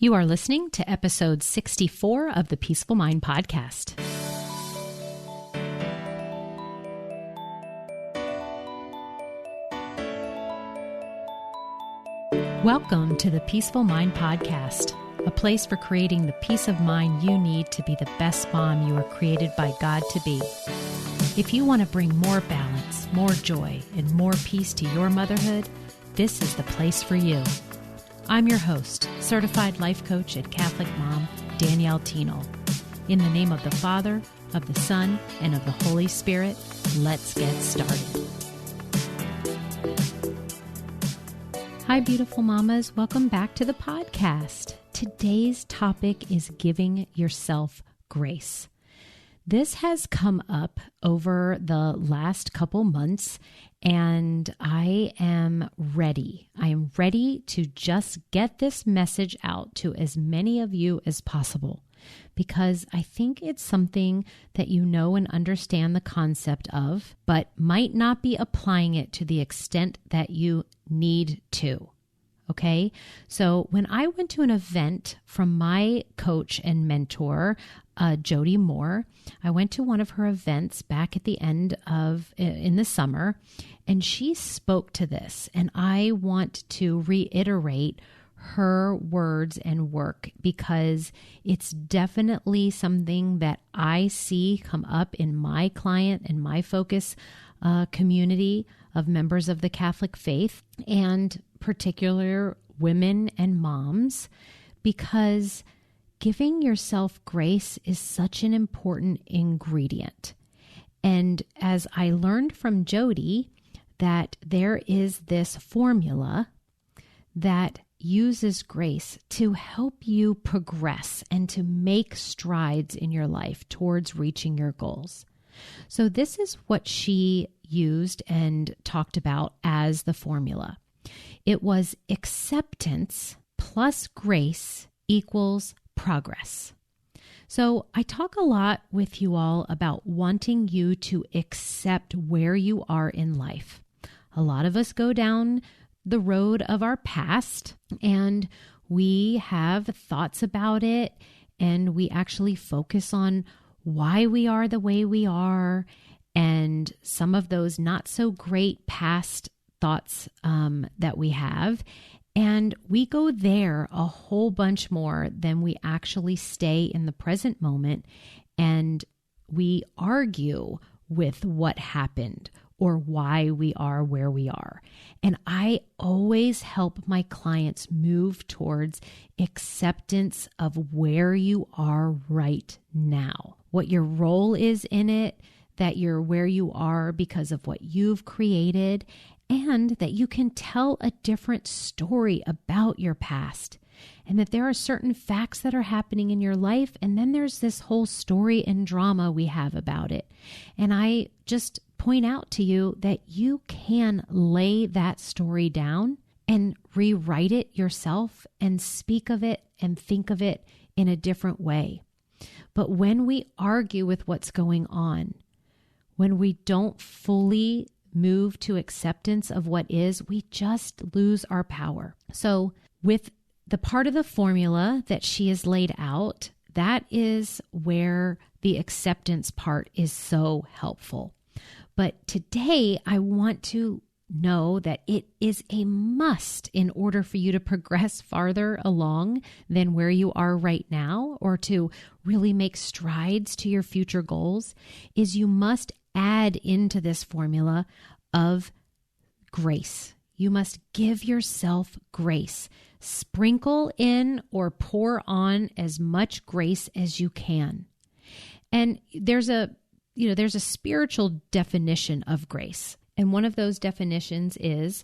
You are listening to episode 64 of the Peaceful Mind podcast. Welcome to the Peaceful Mind podcast, a place for creating the peace of mind you need to be the best mom you were created by God to be. If you want to bring more balance, more joy, and more peace to your motherhood, this is the place for you. I'm your host, certified life coach and Catholic mom, Danielle Teno. In the name of the Father, of the Son, and of the Holy Spirit, let's get started. Hi, beautiful mamas. Welcome back to the podcast. Today's topic is giving yourself grace. This has come up over the last couple months, and I am ready. I am ready to just get this message out to as many of you as possible, because I think it's something that you know and understand the concept of, but might not be applying it to the extent that you need to. Okay, so when I went to an event from my coach and mentor, Jody Moore, I went to one of her events back at the end of, in the summer, and she spoke to this. And I want to reiterate her words and work because it's definitely something that I see come up in my client and my focus community of members of the Catholic faith, and particular women and moms, because giving yourself grace is such an important ingredient. And as I learned from Jody, that there is this formula that uses grace to help you progress and to make strides in your life towards reaching your goals. So this is what she used and talked about as the formula. It was acceptance plus grace equals progress. So I talk a lot with you all about wanting you to accept where you are in life. A lot of us go down the road of our past and we have thoughts about it, and we actually focus on why we are the way we are, and some of those not so great past thoughts that we have. And we go there a whole bunch more than we actually stay in the present moment, and we argue with what happened or why we are where we are. And I always help my clients move towards acceptance of where you are right now, what your role is in it, that you're where you are because of what you've created, and that you can tell a different story about your past, and that there are certain facts that are happening in your life, and then there's this whole story and drama we have about it. And I just point out to you that you can lay that story down and rewrite it yourself and speak of it and think of it in a different way. But when we argue with what's going on, when we don't fully move to acceptance of what is, we just lose our power. So with the part of the formula that she has laid out, that is where the acceptance part is so helpful. But today I want to know that it is a must in order for you to progress farther along than where you are right now, or to really make strides to your future goals, is you must add into this formula of grace. You must give yourself grace. Sprinkle in or pour on as much grace as you can. And there's a spiritual definition of grace. And one of those definitions is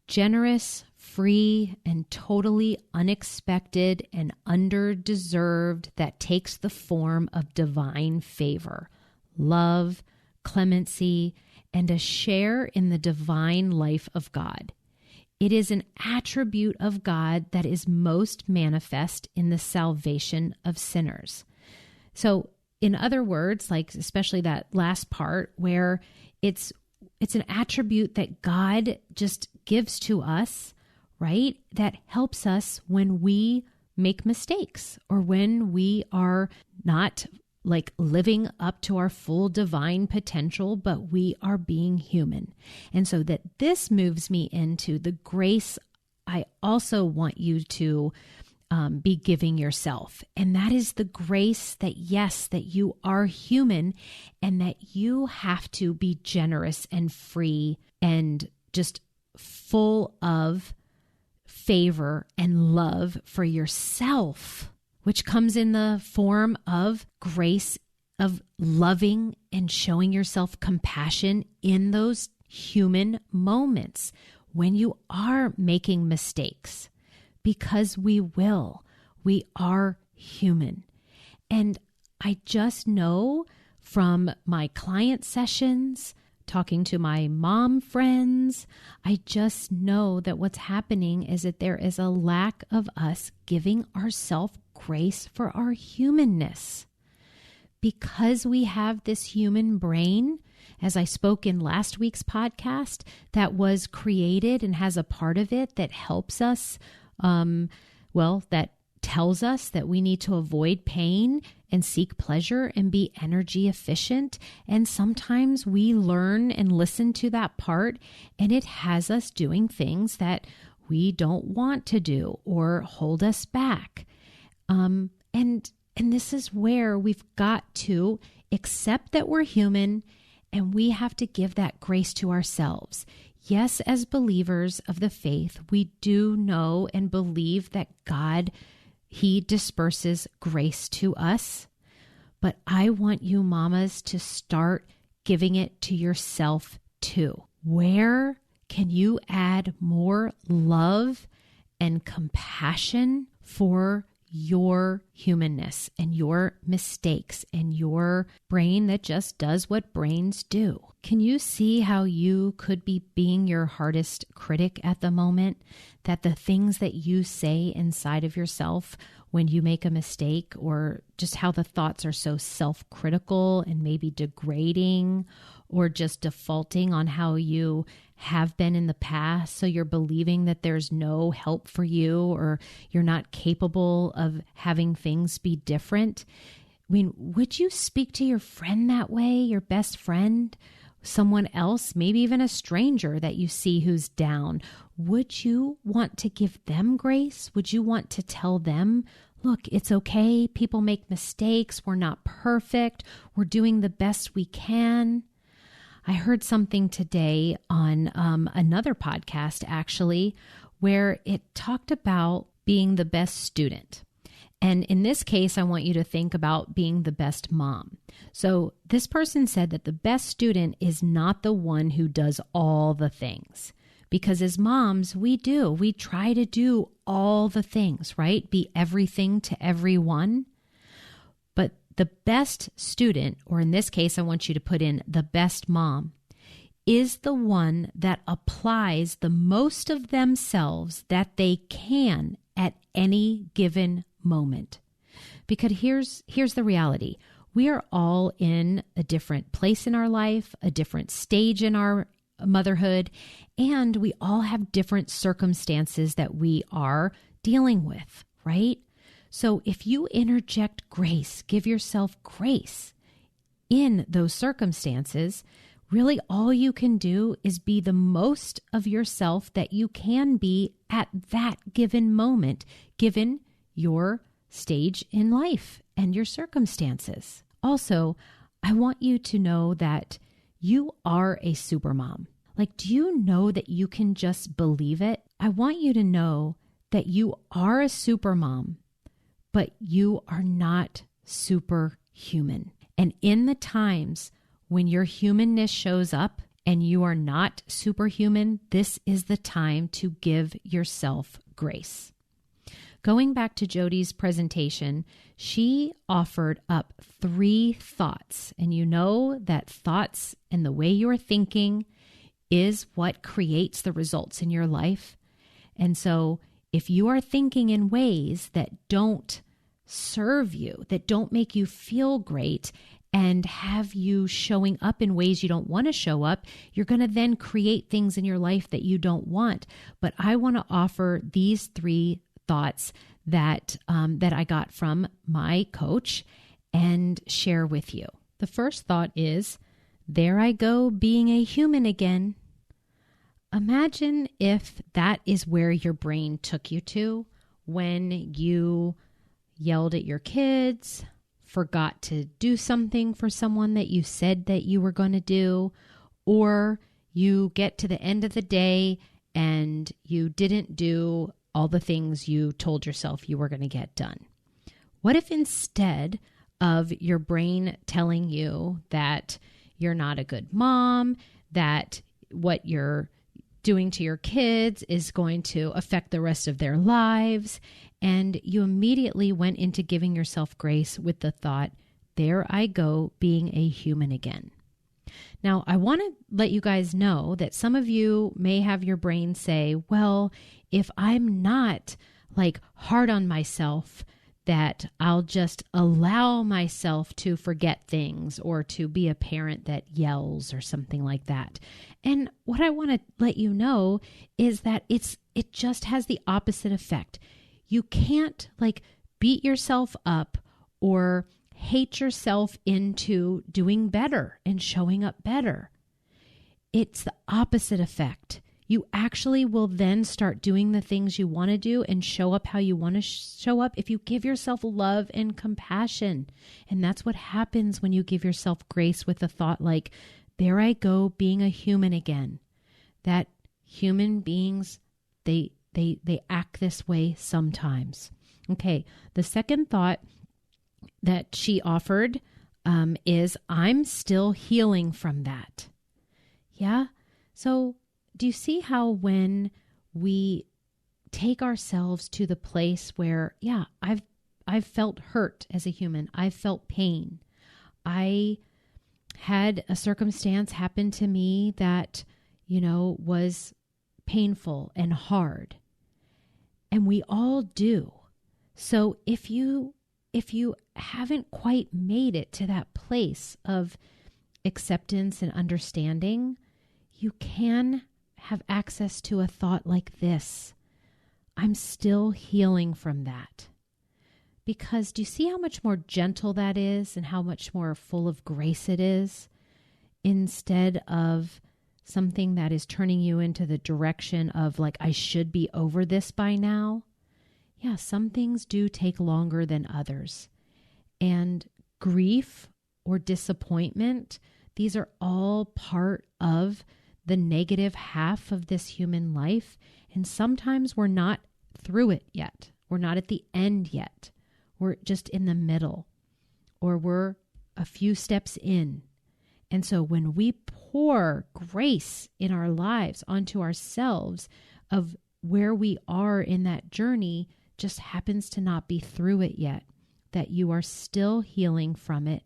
generous, free, and totally unexpected and underdeserved, that takes the form of divine favor, love, clemency, and a share in the divine life of God. It is an attribute of God that is most manifest in the salvation of sinners. So, in other words, like especially that last part where it's an attribute that God just gives to us, right? That helps us when we make mistakes or when we are not like living up to our full divine potential, but we are being human. And so that this moves me into the grace I also want you to be giving yourself. And that is the grace that, yes, that you are human and that you have to be generous and free and just full of favor and love for yourself, which comes in the form of grace, of loving and showing yourself compassion in those human moments when you are making mistakes, because we will. We are human. And I just know from my client sessions, talking to my mom friends, I just know that what's happening is that there is a lack of us giving ourselves grace for our humanness. Because we have this human brain, as I spoke in last week's podcast, that was created and has a part of it that helps us, that tells us that we need to avoid pain and seek pleasure and be energy efficient. And sometimes we learn and listen to that part, and it has us doing things that we don't want to do or hold us back. And this is where we've got to accept that we're human, and we have to give that grace to ourselves. Yes, as believers of the faith, we do know and believe that God, He disperses grace to us. But I want you mamas to start giving it to yourself too. Where can you add more love and compassion for your humanness and your mistakes and your brain that just does what brains do? Can you see how you could be being your hardest critic at the moment? That the things that you say inside of yourself when you make a mistake, or just how the thoughts are so self-critical and maybe degrading, or just defaulting on how you have been in the past. So you're believing that there's no help for you, or you're not capable of having things be different. I mean, would you speak to your friend that way, your best friend, someone else, maybe even a stranger that you see who's down? Would you want to give them grace? Would you want to tell them, look, it's okay. People make mistakes. We're not perfect. We're doing the best we can. I heard something today on another podcast, actually, where it talked about being the best student. And in this case, I want you to think about being the best mom. So this person said that the best student is not the one who does all the things. Because as moms, we try to do all the things, right? Be everything to everyone. But the best student, or in this case, I want you to put in the best mom, is the one that applies the most of themselves that they can at any given moment. Because here's the reality. We are all in a different place in our life, a different stage in our motherhood, and we all have different circumstances that we are dealing with, right? So if you interject grace, give yourself grace in those circumstances, really all you can do is be the most of yourself that you can be at that given moment, given your stage in life and your circumstances. Also, I want you to know that you are a supermom. Like, do you know that you can just believe it? I want you to know that you are a supermom, but you are not superhuman. And in the times when your humanness shows up and you are not superhuman, this is the time to give yourself grace. Going back to Jody's presentation, she offered up 3 thoughts. And you know that thoughts and the way you're thinking is what creates the results in your life. And so if you are thinking in ways that don't serve you, that don't make you feel great, and have you showing up in ways you don't want to show up, you're going to then create things in your life that you don't want. But I want to offer these 3 thoughts that I got from my coach and share with you. The first thought is, there I go being a human again. Imagine if that is where your brain took you to when you yelled at your kids, forgot to do something for someone that you said that you were going to do, or you get to the end of the day and you didn't do all the things you told yourself you were going to get done. What if instead of your brain telling you that you're not a good mom, that what you're doing to your kids is going to affect the rest of their lives, and you immediately went into giving yourself grace with the thought, there I go being a human again. Now, I want to let you guys know that some of you may have your brain say, well, if I'm not hard on myself, that I'll just allow myself to forget things or to be a parent that yells or something like that. And what I want to let you know is that it just has the opposite effect. You can't beat yourself up or hate yourself into doing better and showing up better. It's the opposite effect. You actually will then start doing the things you want to do and show up how you want to show up if you give yourself love and compassion. And that's what happens when you give yourself grace with a thought like, there I go being a human again. That human beings, they act this way sometimes. Okay, the second thought that she offered is, I'm still healing from that. Yeah, so do you see how when we take ourselves to the place where, yeah, I've felt hurt as a human, I've felt pain, I had a circumstance happen to me that, was painful and hard, and we all do. So if you haven't quite made it to that place of acceptance and understanding, you can have access to a thought like this. I'm still healing from that. Because do you see how much more gentle that is and how much more full of grace it is? Instead of something that is turning you into the direction of I should be over this by now. Yeah, some things do take longer than others. And grief or disappointment, these are all part of the negative half of this human life. And sometimes we're not through it yet. We're not at the end yet. We're just in the middle, or we're a few steps in. And so when we pour grace in our lives onto ourselves of where we are in that journey, just happens to not be through it yet, that you are still healing from it,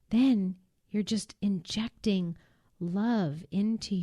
then you're just injecting love into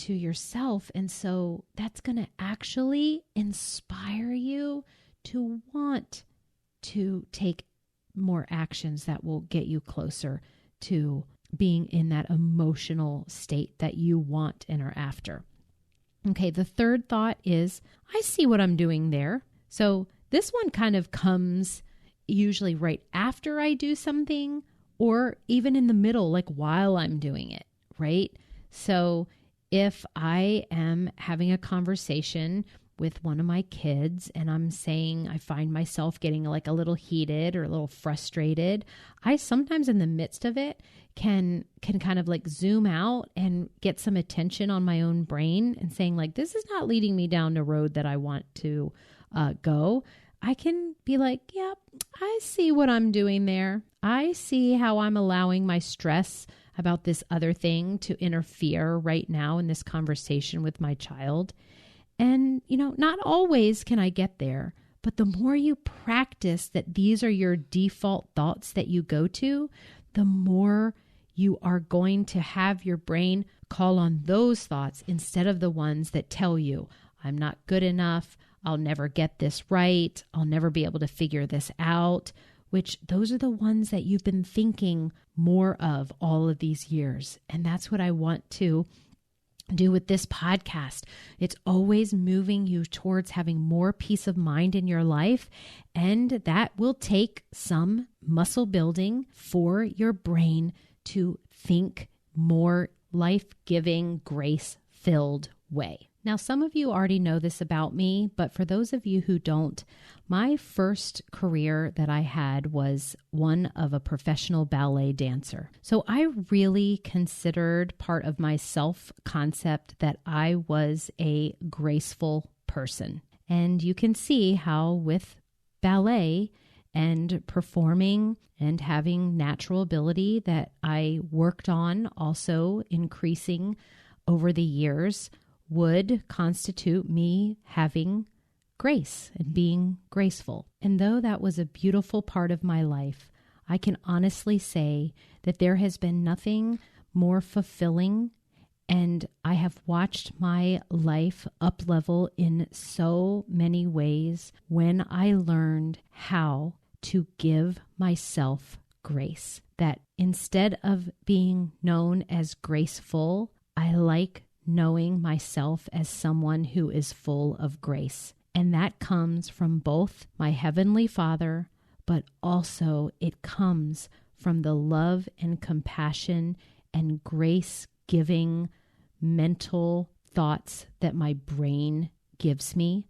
yourself. And so that's going to actually inspire you to want to take more actions that will get you closer to being in that emotional state that you want and are after. Okay, the third thought is, I see what I'm doing there. So this one kind of comes usually right after I do something, or even in the middle, while I'm doing it, right? So if I am having a conversation with one of my kids and I'm saying, I find myself getting a little heated or a little frustrated, I sometimes in the midst of it can kind of zoom out and get some attention on my own brain and saying this is not leading me down the road that I want to go. I can be yeah, I see what I'm doing there. I see how I'm allowing my stress about this other thing to interfere right now in this conversation with my child. And, not always can I get there, but the more you practice that these are your default thoughts that you go to, the more you are going to have your brain call on those thoughts instead of the ones that tell you, I'm not good enough, I'll never get this right, I'll never be able to figure this out, which those are the ones that you've been thinking more of all of these years. And that's what I want to do with this podcast. It's always moving you towards having more peace of mind in your life, and that will take some muscle building for your brain to think more life-giving, grace-filled way. Now, some of you already know this about me, but for those of you who don't, my first career that I had was one of a professional ballet dancer. So I really considered part of my self-concept that I was a graceful person. And you can see how with ballet and performing and having natural ability that I worked on, also increasing over the years, would constitute me having grace and being graceful. And though that was a beautiful part of my life, I can honestly say that there has been nothing more fulfilling, and I have watched my life up level in so many ways when I learned how to give myself grace. That instead of being known as graceful, I like knowing myself as someone who is full of grace. And that comes from both my Heavenly Father, but also it comes from the love and compassion and grace-giving mental thoughts that my brain gives me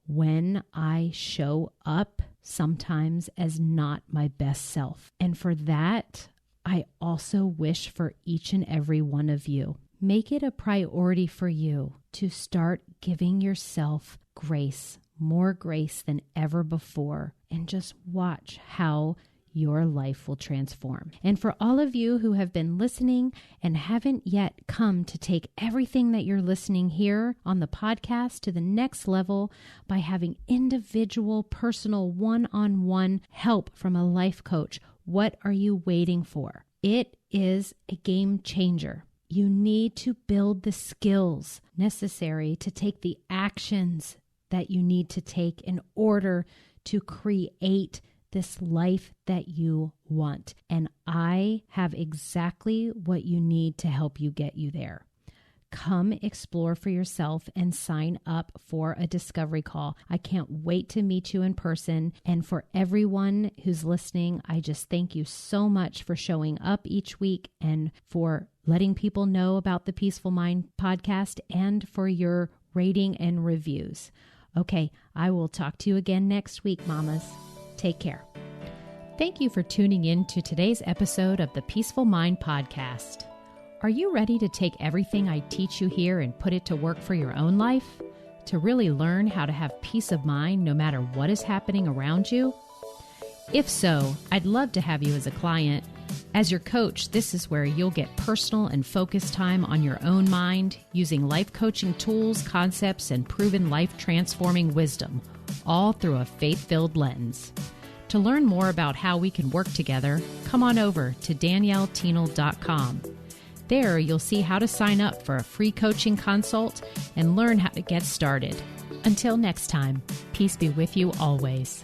when I show up sometimes as not my best self. And for that, I also wish for each and every one of you. Make it a priority for you to start giving yourself grace, more grace than ever before, and just watch how your life will transform. And for all of you who have been listening and haven't yet come to take everything that you're listening here on the podcast to the next level by having individual, personal, one-on-one help from a life coach, what are you waiting for? It is a game changer. You need to build the skills necessary to take the actions that you need to take in order to create this life that you want. And I have exactly what you need to help you get you there. Come explore for yourself and sign up for a discovery call. I can't wait to meet you in person. And for everyone who's listening, I just thank you so much for showing up each week and for letting people know about the Peaceful Mind podcast and for your rating and reviews. Okay, I will talk to you again next week, mamas. Take care. Thank you for tuning in to today's episode of the Peaceful Mind podcast. Are you ready to take everything I teach you here and put it to work for your own life? To really learn how to have peace of mind no matter what is happening around you? If so, I'd love to have you as a client. As your coach, this is where you'll get personal and focused time on your own mind using life coaching tools, concepts, and proven life-transforming wisdom, all through a faith-filled lens. To learn more about how we can work together, come on over to danielleteenel.com. There, you'll see how to sign up for a free coaching consult and learn how to get started. Until next time, peace be with you always.